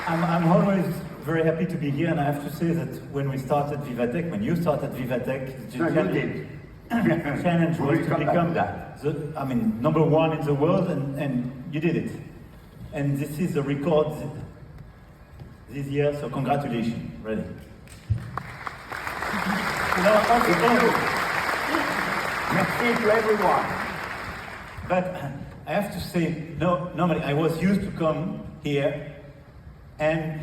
I'm always very happy to be here, and I have to say that when we started VivaTech, when you started VivaTech, the challenge was to become number one in the world, and you did it. And this is a record this year, so congratulations, really. Merci to everyone. But I have to say, normally I was used to come here and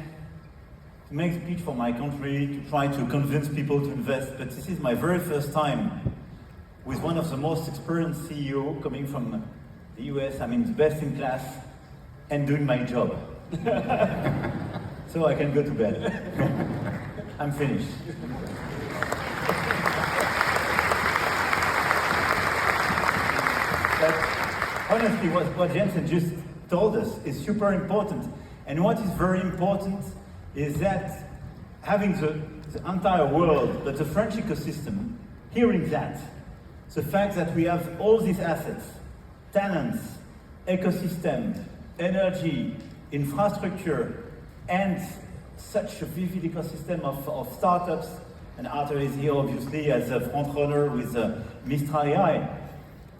to make a speech for my country, to try to convince people to invest, but this is my very first time with one of the most experienced CEO coming from the US, the best in class, and doing my job. So I can go to bed. I'm finished. But honestly, what Jensen just told us is super important. And what is very important is that having the entire world, but the French ecosystem, hearing that, the fact that we have all these assets, talents, ecosystem, energy, infrastructure, and such a vivid ecosystem of startups, and Arthur is here obviously as a front runner with Mistral AI,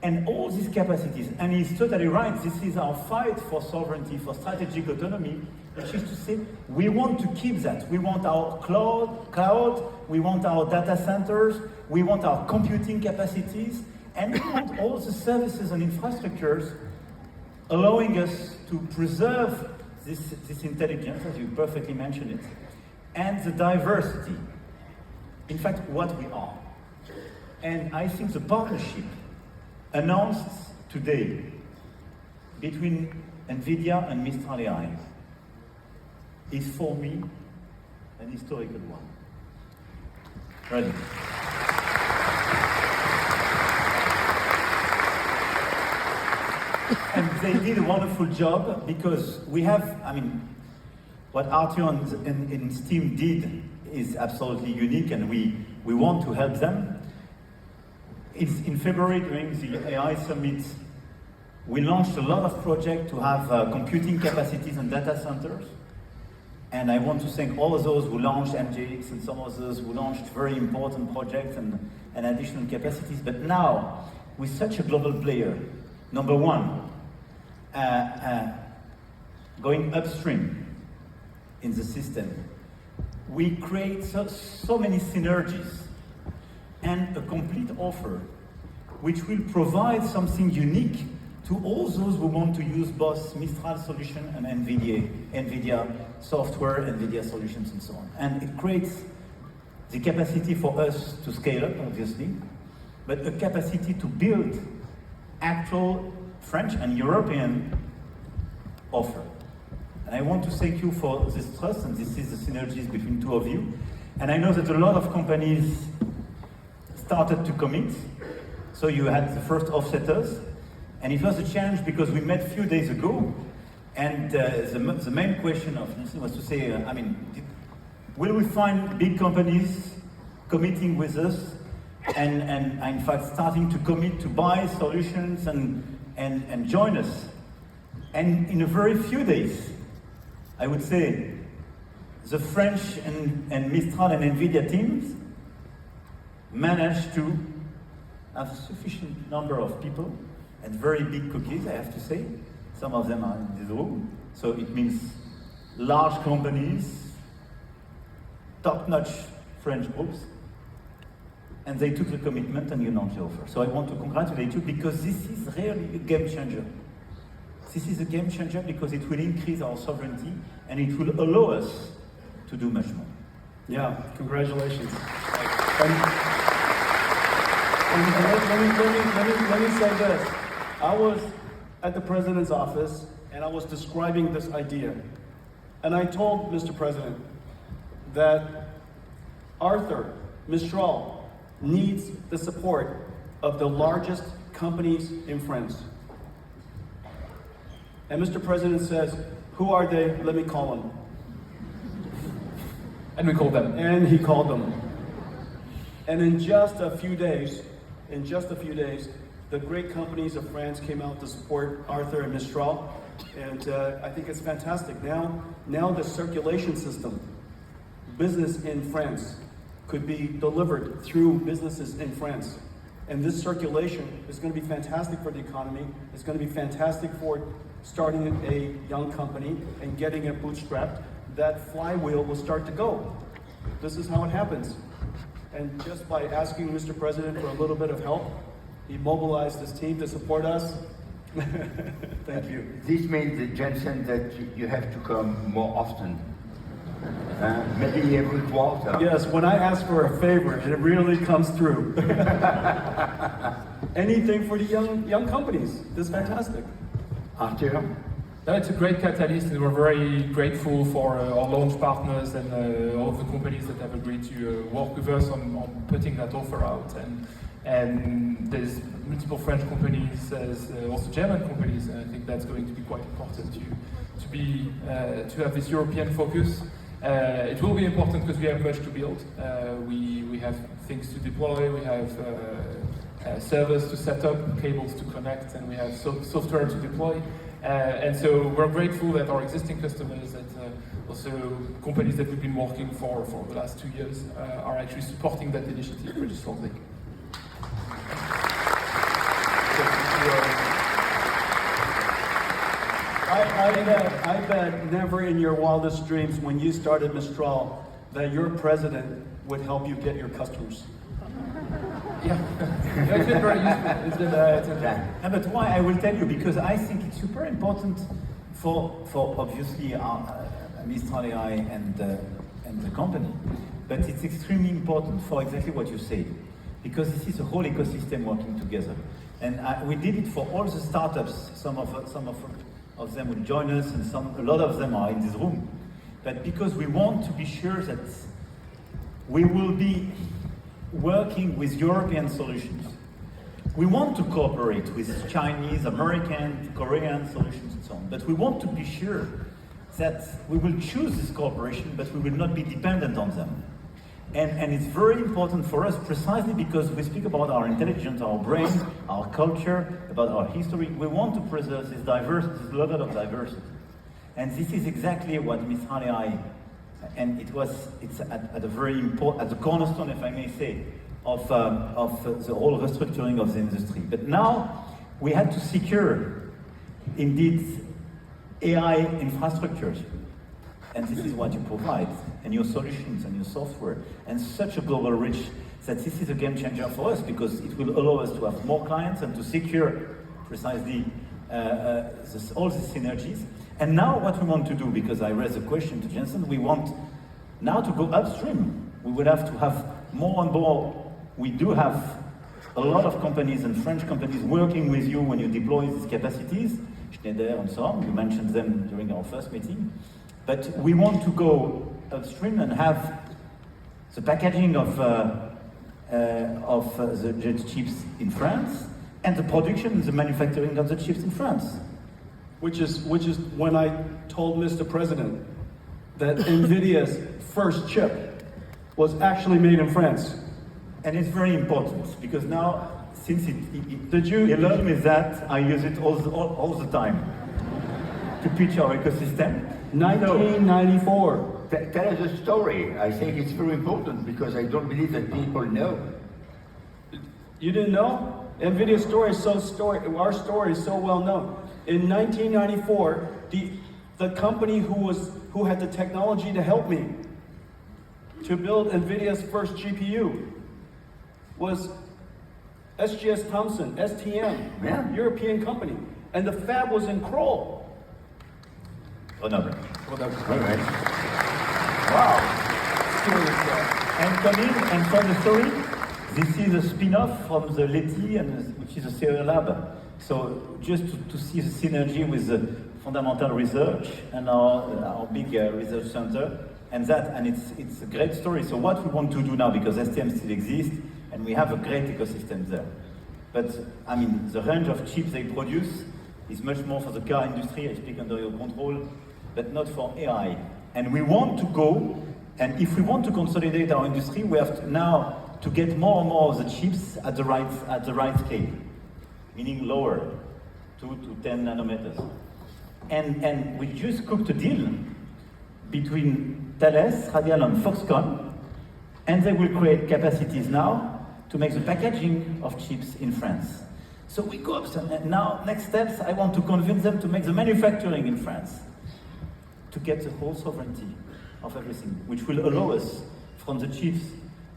and all these capacities, and he's totally right, this is our fight for sovereignty, for strategic autonomy, which is to say, we want to keep that. We want our cloud, we want our data centers, we want our computing capacities, and we want all the services and infrastructures allowing us to preserve this intelligence, as you perfectly mentioned it, and the diversity. In fact, what we are. And I think the partnership announced today between NVIDIA and Mistral AI is for me an historical one. Ready? And they did a wonderful job because we have, what Arthur and his team did is absolutely unique, and we want to help them. In February, during the AI Summit, we launched a lot of projects to have computing capacities and data centers. And I want to thank all of those who launched MJX and some of those who launched very important projects and additional capacities. But now, with such a global player, number one, going upstream in the system, we create so many synergies and a complete offer which will provide something unique to all those who want to use both Mistral solution and NVIDIA software, NVIDIA solutions, and so on. And it creates the capacity for us to scale up, obviously, but a capacity to build actual French and European offer. And I want to thank you for this trust, and this is the synergies between two of you. And I know that a lot of companies started to commit. So you had the first offsetters, and it was a challenge because we met a few days ago, and the main question of Jensen was to say, will we find big companies committing with us and in fact starting to commit to buy solutions and join us? And in a very few days, I would say, the French and Mistral and NVIDIA teams managed to have a sufficient number of people and very big cookies, I have to say. Some of them are in this room. So it means large companies, top-notch French groups, and they took the commitment and you launched the offer. So I want to congratulate you because this is really a game changer. This is a game changer because it will increase our sovereignty and it will allow us to do much more. Yeah, congratulations. Let me say this. I was at the president's office and I was describing this idea. And I told Mr. President that Arthur Mistral needs the support of the largest companies in France. And Mr. President says, who are they? Let me call them. And we called them. And he called them. And in just a few days, the great companies of France came out to support Arthur and Mistral. And I think it's fantastic. Now the circulation system, business in France, could be delivered through businesses in France. And this circulation is going to be fantastic for the economy. It's going to be fantastic for starting a young company and getting it bootstrapped. That flywheel will start to go. This is how it happens. And just by asking Mr. President for a little bit of help, he mobilized his team to support us. Thank you. This means, Jensen, that you have to come more often. Maybe every quarter. Yes, when I ask for a favor, it really comes through. Anything for the young companies. This is fantastic. Arthur? No, it's a great catalyst, and we're very grateful for our launch partners and all of the companies that have agreed to work with us on putting that offer out. And there's multiple French companies, there's also German companies, and I think that's going to be quite important to have this European focus. It will be important because we have much to build. We have things to deploy, we have servers to set up, cables to connect, and we have software to deploy. And so we're grateful that our existing customers, that also companies that we've been working for the last 2 years, are actually supporting that initiative pretty strongly. I bet never in your wildest dreams when you started Mistral that your president would help you get your customers. Yeah, it's been very useful. But why? I will tell you, because I think it's super important for obviously Mistral AI and the company, but it's extremely important for exactly what you say, because this is a whole ecosystem working together. And we did it for all the startups. Some of them will join us, and a lot of them are in this room. But because we want to be sure that we will be working with European solutions. We want to cooperate with Chinese, American, Korean solutions and so on, but we want to be sure that we will choose this cooperation, but we will not be dependent on them. And it's very important for us precisely because we speak about our intelligence, our brain, our culture, about our history. We want to preserve this diversity, this level of diversity. And this is exactly what Mistral AI, and it's at a very important, at the cornerstone, if I may say, of the whole restructuring of the industry. But now we had to secure, indeed, AI infrastructures. And this is what you provide, and your solutions and your software, and such a global reach that this is a game changer for us because it will allow us to have more clients and to secure precisely all these synergies. And now what we want to do, because I raised a question to Jensen, we want now to go upstream. We would have to have more and more. We do have a lot of companies and French companies working with you when you deploy these capacities, Schneider and so on. You mentioned them during our first meeting. But we want to go upstream and have the packaging of the chips in France and the production and the manufacturing of the chips in France. Which is when I told Mr. President that NVIDIA's first chip was actually made in France. And it's very important because now, since he learned me that, I use it all the time to pitch our ecosystem. 1994. Tell us a story. I think it's very important because I don't believe that people know. You didn't know? NVIDIA's our story is so well known. In 1994, the company who had the technology to help me to build NVIDIA's first GPU was SGS Thompson, STM, European company. And the fab was in Kroll. Oh, no. All right. Wow. And coming, and for the story, this is a spin-off from the Leti, which is a serial lab. So just to see the synergy with the fundamental research and our big research center, and it's a great story. So what we want to do now, because STM still exists, and we have a great ecosystem there. But I mean, the range of chips they produce is much more for the car industry. I speak under your control, but not for AI. And we want to go, and if we want to consolidate our industry, we have now to get more and more of the chips at the right scale, meaning lower, 2 to 10 nanometers. and we just cooked a deal between Thales, Radial, and Foxconn, and they will create capacities now to make the packaging of chips in France. So we go up, and now next steps, I want to convince them to make the manufacturing in France, to get the whole sovereignty of everything, which will allow us, from the chips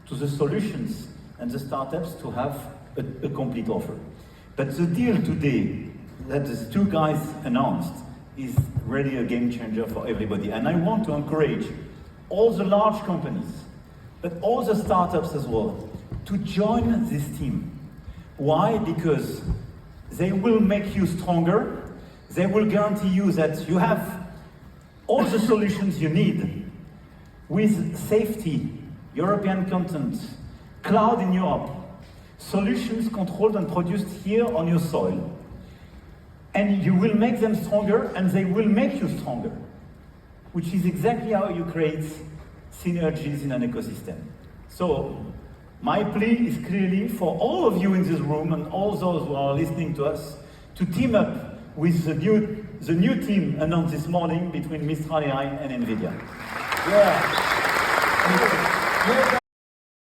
to the solutions and the startups, to have a complete offer. But the deal today that these two guys announced is really a game changer for everybody. And I want to encourage all the large companies, but all the startups as well, to join this team. Why? Because they will make you stronger. They will guarantee you that you have all the solutions you need with safety, European content, cloud in Europe, solutions controlled and produced here on your soil. And you will make them stronger, and they will make you stronger, which is exactly how you create synergies in an ecosystem. So my plea is clearly for all of you in this room and all those who are listening to us to team up with the new team announced this morning between Mistral AI and NVIDIA. Yeah.